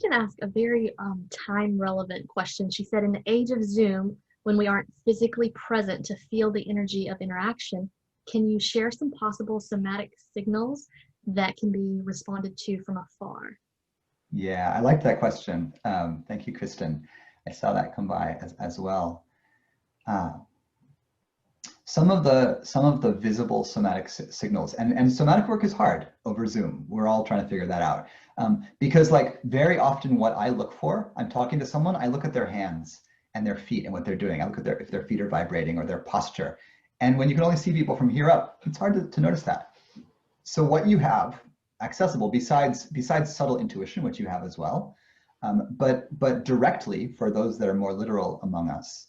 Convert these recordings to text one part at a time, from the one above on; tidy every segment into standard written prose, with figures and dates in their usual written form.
Can ask a very time relevant question. She said, in the age of Zoom, when we aren't physically present to feel the energy of interaction, can you share some possible somatic signals that can be responded to from afar? Yeah, I like that question. Thank you, Kristen. I saw that come by as well. Uh, some of the visible somatic signals, and somatic work is hard over Zoom. We're all trying to figure that out. Because like very often what I look for, I'm talking to someone, I look at their hands and their feet and what they're doing. I look at if their feet are vibrating or their posture. And when you can only see people from here up, it's hard to notice that. So what you have accessible, besides subtle intuition, which you have as well, but directly for those that are more literal among us,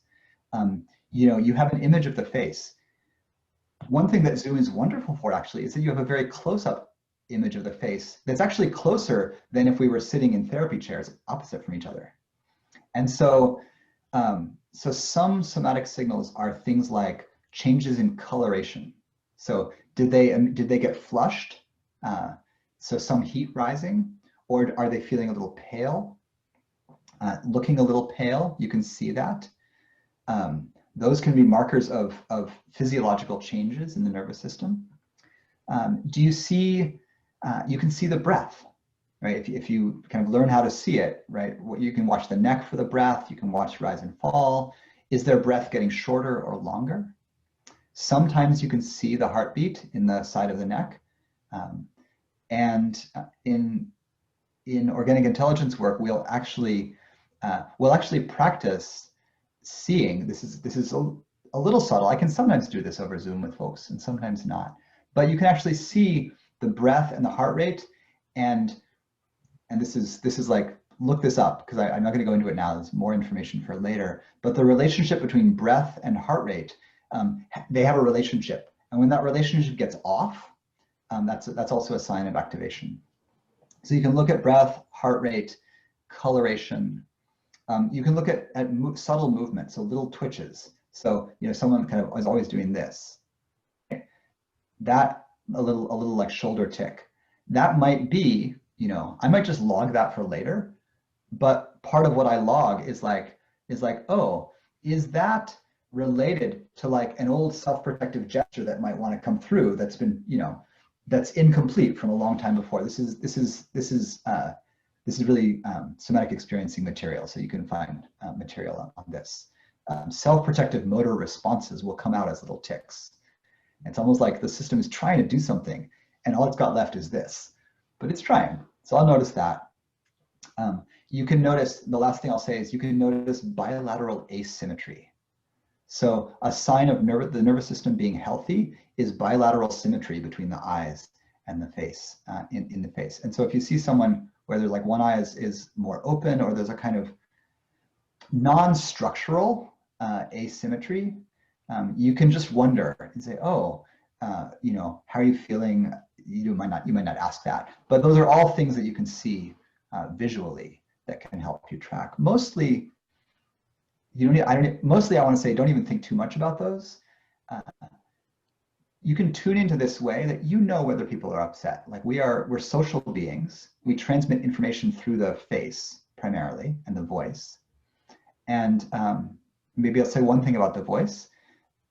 you have an image of the face. One thing that Zoom is wonderful for actually is that you have a very close-up image of the face that's actually closer than if we were sitting in therapy chairs opposite from each other. And so, so some somatic signals are things like changes in coloration. So did they get flushed? So some heat rising, or are they feeling a little pale? Looking a little pale, you can see that. Those can be markers of physiological changes in the nervous system. Do you see, you can see the breath, right? If you kind of learn how to see it, right? You can watch the neck for the breath, you can watch rise and fall. Is their breath getting shorter or longer? Sometimes you can see the heartbeat in the side of the neck. And in organic intelligence work, we'll actually practice seeing. This is a little subtle. I can sometimes do this over Zoom with folks and sometimes not. But you can actually see the breath and the heart rate, and this is like, look this up because I'm not going to go into it now. There's more information for later. But the relationship between breath and heart rate, they have a relationship, and when that relationship gets off, that's also a sign of activation. So you can look at breath, heart rate, coloration. You can look at subtle movement, so little twitches. So someone kind of is always doing this. That a little like shoulder tick. That might be, I might just log that for later. But part of what I log is like, oh, is that related to like an old self-protective gesture that might want to come through that's been, that's incomplete from a long time before. This is really somatic experiencing material, so you can find material on this. Self-protective motor responses will come out as little ticks. It's almost like the system is trying to do something, and all it's got left is this, but it's trying. So I'll notice that. You can notice, the last thing I'll say is you can notice bilateral asymmetry. So a sign of the nervous system being healthy is bilateral symmetry between the eyes and the face, in the face. And so if you see someone where there's like one eye is more open, or there's a kind of non-structural asymmetry, you can just wonder and say, oh, how are you feeling? You might not ask that, but those are all things that you can see visually that can help you track. Mostly, mostly I want to say don't even think too much about those. You can tune into this way that whether people are upset. Like we're social beings. We transmit information through the face primarily and the voice. And maybe I'll say one thing about the voice.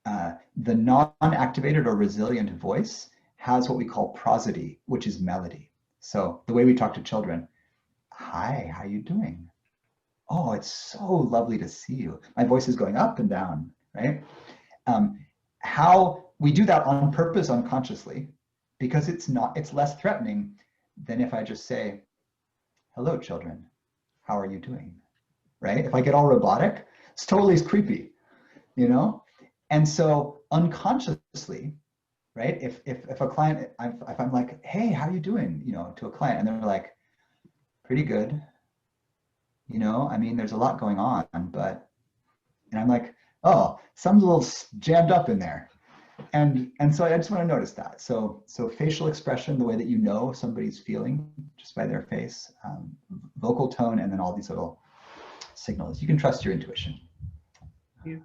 The non-activated or resilient voice has what we call prosody, which is melody. So the way we talk to children, hi, how you doing? Oh, it's so lovely to see you. My voice is going up and down, right? How we do that on purpose unconsciously, because it's less threatening than if I just say, hello, children, how are you doing? Right? If I get all robotic, it's totally creepy, And so unconsciously, right? If a client, if I'm like, hey, how are you doing? To a client, and they're like, pretty good. I mean, there's a lot going on, and I'm like, oh, something's a little jammed up in there. And so I just want to notice that. So facial expression, the way that somebody's feeling just by their face, vocal tone, and then all these little signals. You can trust your intuition. Yeah.